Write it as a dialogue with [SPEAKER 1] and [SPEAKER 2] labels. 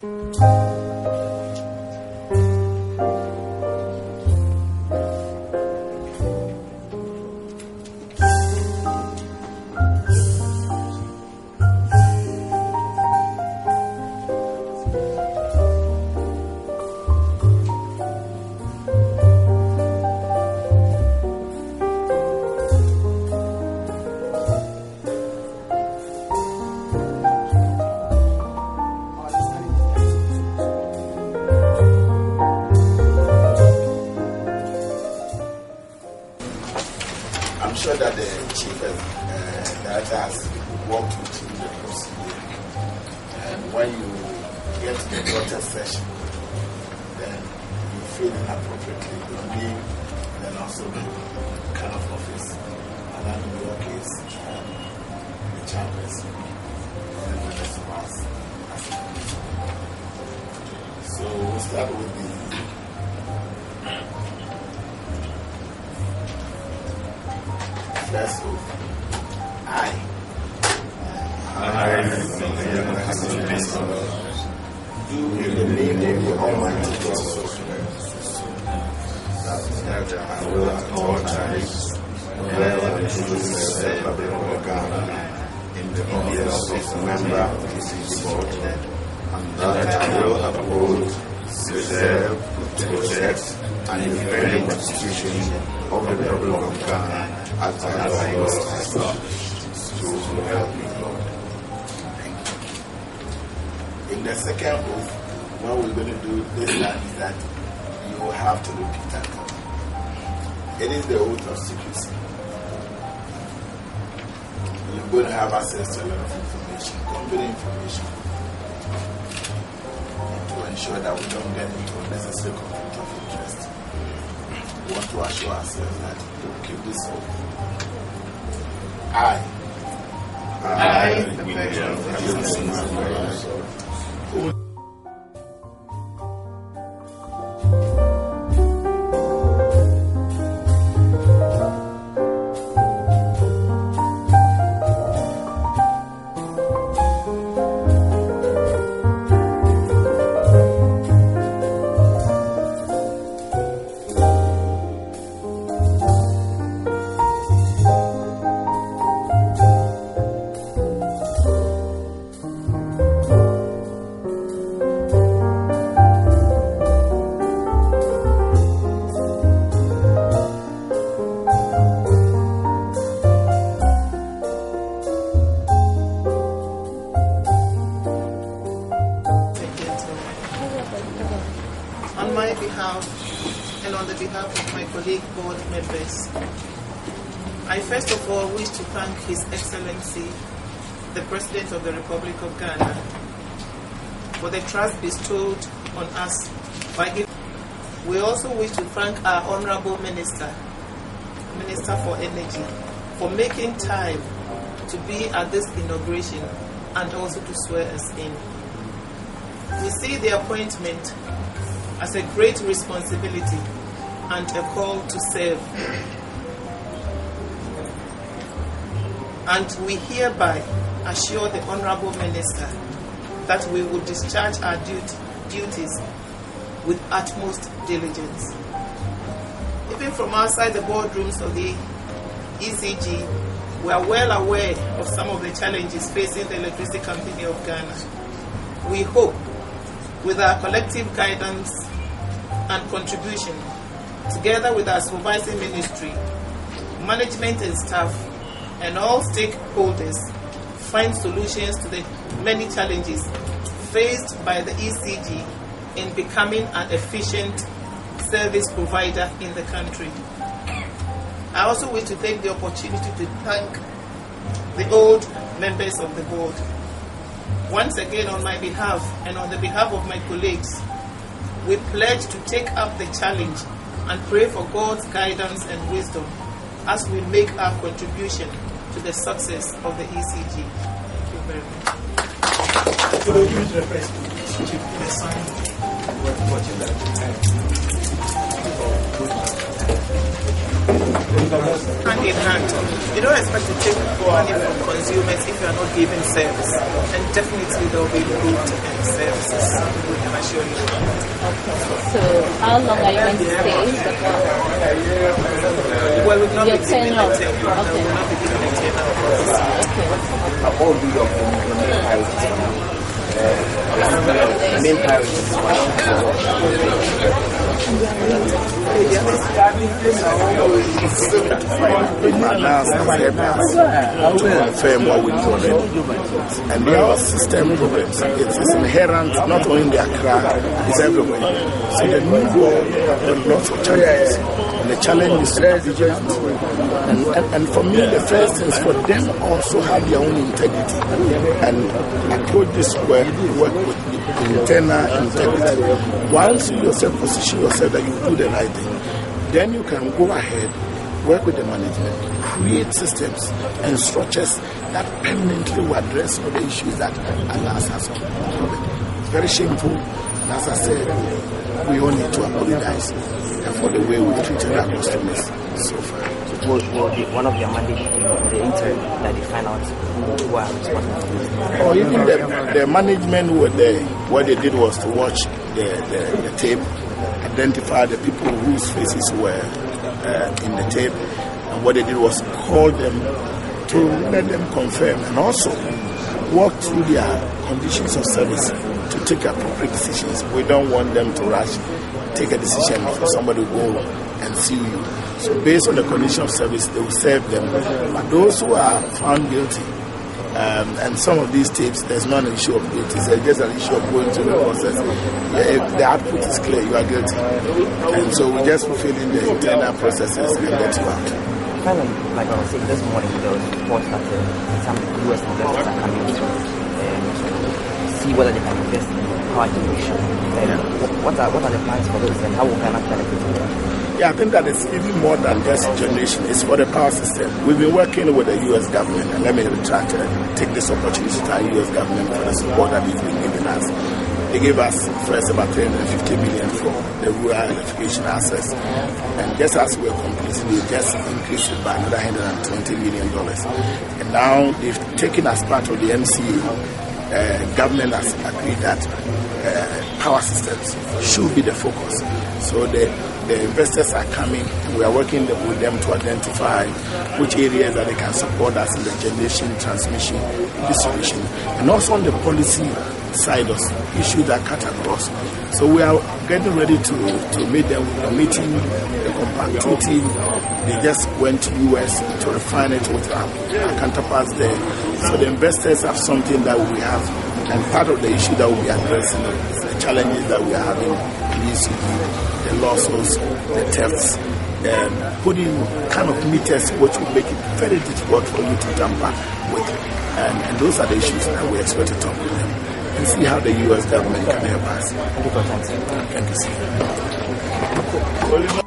[SPEAKER 1] I'm sure that the chief director has walked you through the procedure. And when you get to the daughter session, then you fill in appropriately your name and then also the kind of office. And then in your case, the chairperson and the rest of us. So we'll start with the first oath. I, do in the name of the Almighty God, that I will at all times well and truly serve the people of Ghana in the office of member of the ECG board, and that I will uphold, preserve, protect, and defend the Constitution of the people of Ghana as I was established. So help me, Lord. In the second oath, what we're going to do this time is that you will have to repeat after me. It is the oath of secrecy. You're going to have access to a lot of information, company information, and to ensure that we don't get into unnecessary conflict of interest. We want to assure ourselves that we will keep this oath. I, the person of the
[SPEAKER 2] On my behalf and on the behalf of my colleague board members, I first of all wish to thank His Excellency, the President of the Republic of Ghana, for the trust bestowed on us by giving. We also wish to thank our Honorable Minister for Energy, for making time to be at this inauguration and also to swear us in. We see the appointment as a great responsibility and a call to serve. And we hereby assure the Honorable Minister that we will discharge our duties with utmost diligence. Even from outside the boardrooms of the ECG, we are well aware of some of the challenges facing the Electricity Company of Ghana. We hope, with our collective guidance and contribution, together with our supervising ministry, management and staff, and all stakeholders, find solutions to the many challenges faced by the ECG in becoming an efficient service provider in the country. I also wish to take the opportunity to thank the old members of the board. Once again, on my behalf and on the behalf of my colleagues, we pledge to take up the challenge and pray for God's guidance and wisdom as we make our contribution to the success of the ECG. Thank you very much. hand in hand. You don't expect to take money from consumers if you are not giving service. And definitely there will be good services, we can assure you.
[SPEAKER 3] So how long are you going to stay?
[SPEAKER 2] Well, we've not
[SPEAKER 3] Your
[SPEAKER 2] been given a
[SPEAKER 3] tenure.
[SPEAKER 2] tenure. No, we'll not be given a tenure for this.
[SPEAKER 4] The main priorities
[SPEAKER 1] to confirm what we know already. And there are system problems. It's inherent not only in the Accra, it's everywhere. So the new world has lots of challenges. And the challenge is resilient. And for me, the first thing is for them also have their own integrity and approach this work with internal integrity. Once you yourself position yourself that you do the right thing, then you can go ahead, work with the management, create systems and structures that permanently will address all the issues that allows us to problem. It's very shameful, and as I said, we all need to apologize for the way we've treated our customers so far.
[SPEAKER 4] will one of your mandates the interim that they find out who are responsible for this?
[SPEAKER 1] Or even the management who were there, what they did was to watch the tape, identify the people whose faces were in the tape, and what they did was call them to let them confirm and also walk through their conditions of service to take appropriate decisions. We don't want them to rush, take a decision for somebody to go and sue you. So based on the condition of service, they will serve them. But those who are found guilty, and some of these tapes, there's not an issue of guilt. It's just an issue of going through the process. If the output is clear, you are guilty. And so we're just fulfilling the internal processes and get you out.
[SPEAKER 4] Finally, like I was saying this morning, there was reports that some US investors are coming to see whether they can invest in power generation. What are the plans for this, and how will Ghana benefit from that?
[SPEAKER 1] Yeah, I think that it's even more than just generation. It's for the power system. We've been working with the U.S. government, and let me take this opportunity to thank the U.S. government for the support that they've been giving us. They gave us first about $350 million for the rural electrification access, and just as we were completing, they just increased it by another $120 million. And now they've taken as part of the MCA. Government has agreed that power systems should be the focus. So the investors are coming, and we are working with them to identify which areas that they can support us in the generation, transmission, distribution, and also on the policy side of issues that cut across. So we are getting ready to meet them with a meeting, the compactivity. They just went to US to refine it with our counterparts there. So the investors have something that we have, and part of the issue that we'll be addressing is the challenges that we are having in ECG, the losses, the thefts, putting kind of meters which will make it very difficult for you to tamper with. And those are the issues that we expect to talk with them and see how the U.S. government can help us.
[SPEAKER 4] Thank you for your time, sir.
[SPEAKER 1] Thank you, sir.